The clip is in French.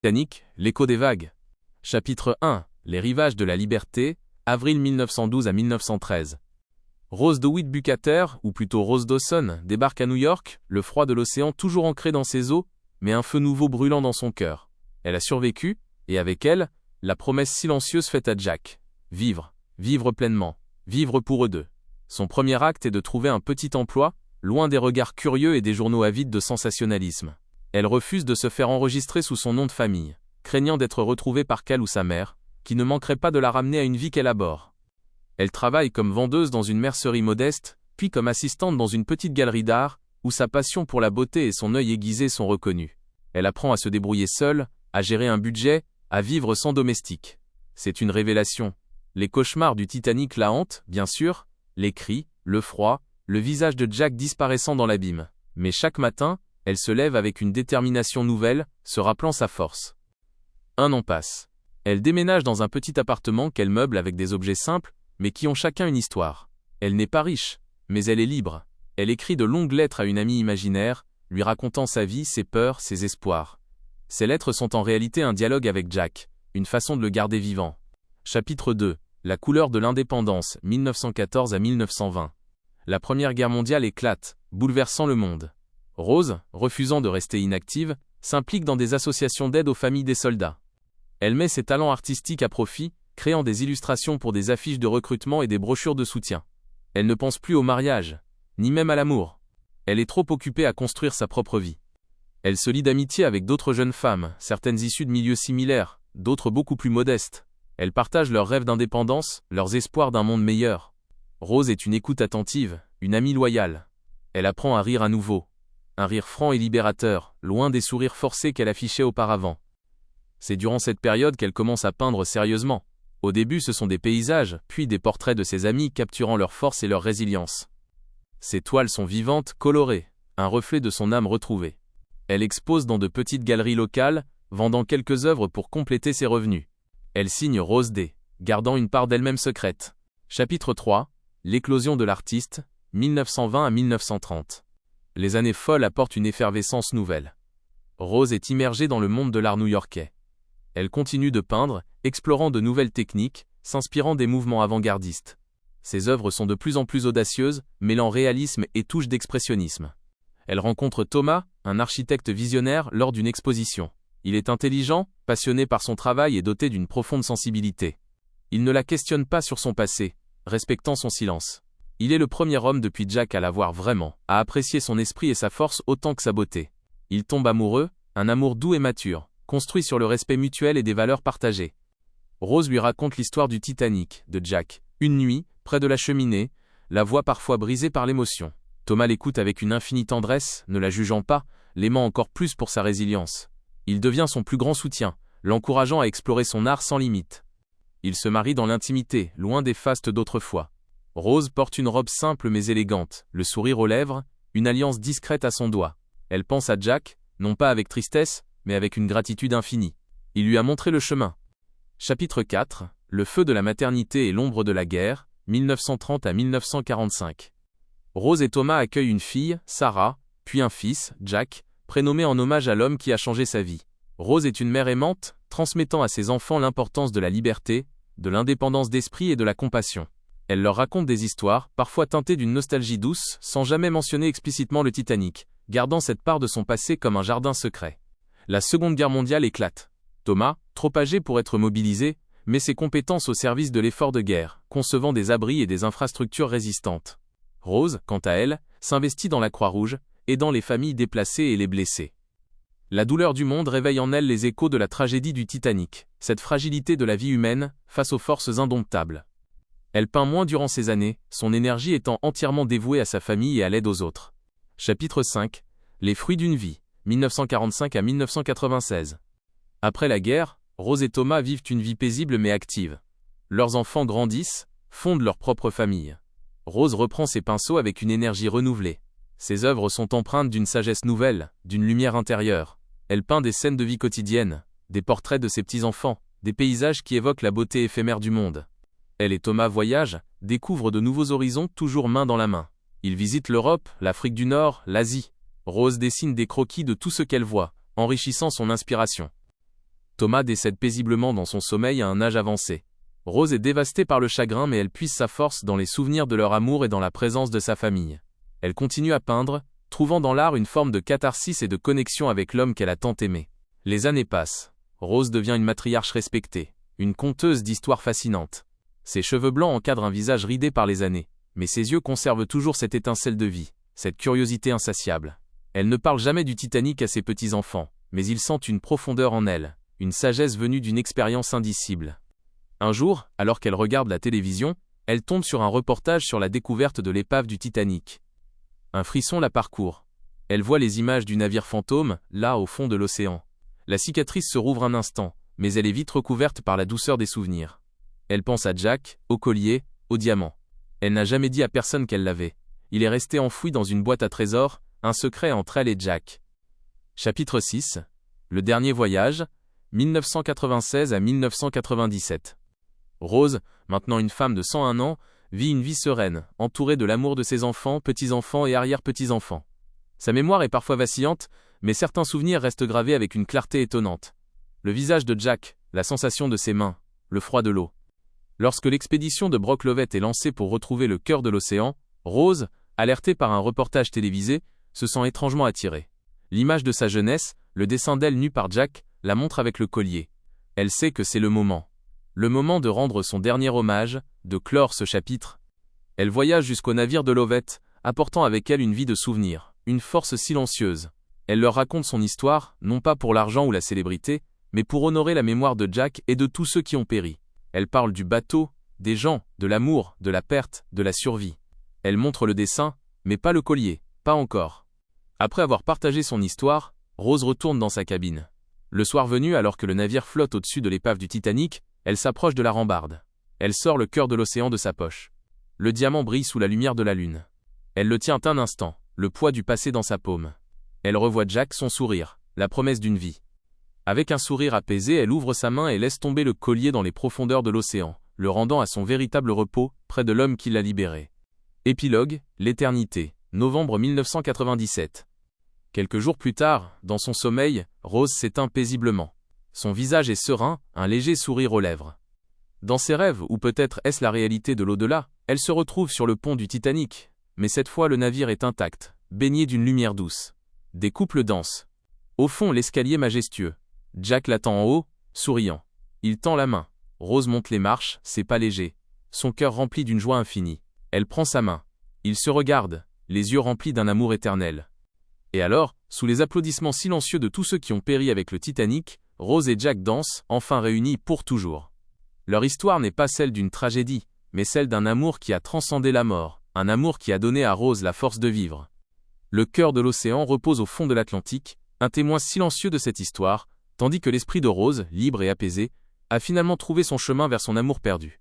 Titanic, l'écho des vagues. Chapitre 1. Les rivages de la liberté, avril 1912 à 1913. Rose DeWitt Bukater, ou plutôt Rose Dawson, débarque à New York, le froid de l'océan toujours ancré dans ses os, mais un feu nouveau brûlant dans son cœur. Elle a survécu, et avec elle, la promesse silencieuse faite à Jack. Vivre, vivre pleinement, vivre pour eux deux. Son premier acte est de trouver un petit emploi, loin des regards curieux et des journaux avides de sensationnalisme. Elle refuse de se faire enregistrer sous son nom de famille, craignant d'être retrouvée par Cal ou sa mère, qui ne manquerait pas de la ramener à une vie qu'elle abhorre. Elle travaille comme vendeuse dans une mercerie modeste, puis comme assistante dans une petite galerie d'art, où sa passion pour la beauté et son œil aiguisé sont reconnus. Elle apprend à se débrouiller seule, à gérer un budget, à vivre sans domestique. C'est une révélation. Les cauchemars du Titanic la hantent, bien sûr, les cris, le froid, le visage de Jack disparaissant dans l'abîme. Mais chaque matin, elle se lève avec une détermination nouvelle, se rappelant sa force. Un an passe. Elle déménage dans un petit appartement qu'elle meuble avec des objets simples, mais qui ont chacun une histoire. Elle n'est pas riche, mais elle est libre. Elle écrit de longues lettres à une amie imaginaire, lui racontant sa vie, ses peurs, ses espoirs. Ces lettres sont en réalité un dialogue avec Jack, une façon de le garder vivant. Chapitre 2. La couleur de l'indépendance, 1914 à 1920. La Première Guerre mondiale éclate, bouleversant le monde. Rose, refusant de rester inactive, s'implique dans des associations d'aide aux familles des soldats. Elle met ses talents artistiques à profit, créant des illustrations pour des affiches de recrutement et des brochures de soutien. Elle ne pense plus au mariage, ni même à l'amour. Elle est trop occupée à construire sa propre vie. Elle se lie d'amitié avec d'autres jeunes femmes, certaines issues de milieux similaires, d'autres beaucoup plus modestes. Elles partagent leurs rêves d'indépendance, leurs espoirs d'un monde meilleur. Rose est une écoute attentive, une amie loyale. Elle apprend à rire à nouveau. Un rire franc et libérateur, loin des sourires forcés qu'elle affichait auparavant. C'est durant cette période qu'elle commence à peindre sérieusement. Au début, ce sont des paysages, puis des portraits de ses amis capturant leur force et leur résilience. Ses toiles sont vivantes, colorées, un reflet de son âme retrouvée. Elle expose dans de petites galeries locales, vendant quelques œuvres pour compléter ses revenus. Elle signe Rose D, gardant une part d'elle-même secrète. Chapitre 3. L'éclosion de l'artiste, 1920 à 1930. Les années folles apportent une effervescence nouvelle. Rose est immergée dans le monde de l'art new-yorkais. Elle continue de peindre, explorant de nouvelles techniques, s'inspirant des mouvements avant-gardistes. Ses œuvres sont de plus en plus audacieuses, mêlant réalisme et touches d'expressionnisme. Elle rencontre Thomas, un architecte visionnaire, lors d'une exposition. Il est intelligent, passionné par son travail et doté d'une profonde sensibilité. Il ne la questionne pas sur son passé, respectant son silence. Il est le premier homme depuis Jack à la voir vraiment, à apprécier son esprit et sa force autant que sa beauté. Il tombe amoureux, un amour doux et mature, construit sur le respect mutuel et des valeurs partagées. Rose lui raconte l'histoire du Titanic, de Jack. Une nuit, près de la cheminée, la voix parfois brisée par l'émotion. Thomas l'écoute avec une infinie tendresse, ne la jugeant pas, l'aimant encore plus pour sa résilience. Il devient son plus grand soutien, l'encourageant à explorer son art sans limite. Ils se marient dans l'intimité, loin des fastes d'autrefois. Rose porte une robe simple mais élégante, le sourire aux lèvres, une alliance discrète à son doigt. Elle pense à Jack, non pas avec tristesse, mais avec une gratitude infinie. Il lui a montré le chemin. Chapitre 4. Le feu de la maternité et l'ombre de la guerre, 1930 à 1945. Rose et Thomas accueillent une fille, Sarah, puis un fils, Jack, prénommé en hommage à l'homme qui a changé sa vie. Rose est une mère aimante, transmettant à ses enfants l'importance de la liberté, de l'indépendance d'esprit et de la compassion. Elle leur raconte des histoires, parfois teintées d'une nostalgie douce, sans jamais mentionner explicitement le Titanic, gardant cette part de son passé comme un jardin secret. La Seconde Guerre mondiale éclate. Thomas, trop âgé pour être mobilisé, met ses compétences au service de l'effort de guerre, concevant des abris et des infrastructures résistantes. Rose, quant à elle, s'investit dans la Croix-Rouge, aidant les familles déplacées et les blessés. La douleur du monde réveille en elle les échos de la tragédie du Titanic, cette fragilité de la vie humaine, face aux forces indomptables. Elle peint moins durant ces années, son énergie étant entièrement dévouée à sa famille et à l'aide aux autres. Chapitre 5. Les fruits d'une vie, 1945 à 1996. Après la guerre, Rose et Thomas vivent une vie paisible mais active. Leurs enfants grandissent, fondent leur propre famille. Rose reprend ses pinceaux avec une énergie renouvelée. Ses œuvres sont empreintes d'une sagesse nouvelle, d'une lumière intérieure. Elle peint des scènes de vie quotidienne, des portraits de ses petits-enfants, des paysages qui évoquent la beauté éphémère du monde. Elle et Thomas voyagent, découvrent de nouveaux horizons toujours main dans la main. Ils visitent l'Europe, l'Afrique du Nord, l'Asie. Rose dessine des croquis de tout ce qu'elle voit, enrichissant son inspiration. Thomas décède paisiblement dans son sommeil à un âge avancé. Rose est dévastée par le chagrin mais elle puise sa force dans les souvenirs de leur amour et dans la présence de sa famille. Elle continue à peindre, trouvant dans l'art une forme de catharsis et de connexion avec l'homme qu'elle a tant aimé. Les années passent. Rose devient une matriarche respectée, une conteuse d'histoires fascinantes. Ses cheveux blancs encadrent un visage ridé par les années, mais ses yeux conservent toujours cette étincelle de vie, cette curiosité insatiable. Elle ne parle jamais du Titanic à ses petits-enfants, mais ils sentent une profondeur en elle, une sagesse venue d'une expérience indicible. Un jour, alors qu'elle regarde la télévision, elle tombe sur un reportage sur la découverte de l'épave du Titanic. Un frisson la parcourt. Elle voit les images du navire fantôme, là au fond de l'océan. La cicatrice se rouvre un instant, mais elle est vite recouverte par la douceur des souvenirs. Elle pense à Jack, au collier, au diamant. Elle n'a jamais dit à personne qu'elle l'avait. Il est resté enfoui dans une boîte à trésors, un secret entre elle et Jack. Chapitre 6. Le dernier voyage, 1996 à 1997. Rose, maintenant une femme de 101 ans, vit une vie sereine, entourée de l'amour de ses enfants, petits-enfants et arrière-petits-enfants. Sa mémoire est parfois vacillante, mais certains souvenirs restent gravés avec une clarté étonnante. Le visage de Jack, la sensation de ses mains, le froid de l'eau. Lorsque l'expédition de Brock Lovett est lancée pour retrouver le cœur de l'océan, Rose, alertée par un reportage télévisé, se sent étrangement attirée. L'image de sa jeunesse, le dessin d'elle nue par Jack, la montre avec le collier. Elle sait que c'est le moment. Le moment de rendre son dernier hommage, de clore ce chapitre. Elle voyage jusqu'au navire de Lovett, apportant avec elle une vie de souvenirs, une force silencieuse. Elle leur raconte son histoire, non pas pour l'argent ou la célébrité, mais pour honorer la mémoire de Jack et de tous ceux qui ont péri. Elle parle du bateau, des gens, de l'amour, de la perte, de la survie. Elle montre le dessin, mais pas le collier, pas encore. Après avoir partagé son histoire, Rose retourne dans sa cabine. Le soir venu, alors que le navire flotte au-dessus de l'épave du Titanic, elle s'approche de la rambarde. Elle sort le cœur de l'océan de sa poche. Le diamant brille sous la lumière de la lune. Elle le tient un instant, le poids du passé dans sa paume. Elle revoit Jack, son sourire, la promesse d'une vie. Avec un sourire apaisé, elle ouvre sa main et laisse tomber le collier dans les profondeurs de l'océan, le rendant à son véritable repos, près de l'homme qui l'a libéré. Épilogue, l'éternité, novembre 1997. Quelques jours plus tard, dans son sommeil, Rose s'éteint paisiblement. Son visage est serein, un léger sourire aux lèvres. Dans ses rêves, ou peut-être est-ce la réalité de l'au-delà, elle se retrouve sur le pont du Titanic, mais cette fois le navire est intact, baigné d'une lumière douce. Des couples dansent. Au fond, l'escalier majestueux. Jack l'attend en haut, souriant. Il tend la main. Rose monte les marches, ses pas légers. Son cœur rempli d'une joie infinie. Elle prend sa main. Ils se regardent, les yeux remplis d'un amour éternel. Et alors, sous les applaudissements silencieux de tous ceux qui ont péri avec le Titanic, Rose et Jack dansent, enfin réunis pour toujours. Leur histoire n'est pas celle d'une tragédie, mais celle d'un amour qui a transcendé la mort, un amour qui a donné à Rose la force de vivre. Le cœur de l'océan repose au fond de l'Atlantique, un témoin silencieux de cette histoire, tandis que l'esprit de Rose, libre et apaisé, a finalement trouvé son chemin vers son amour perdu.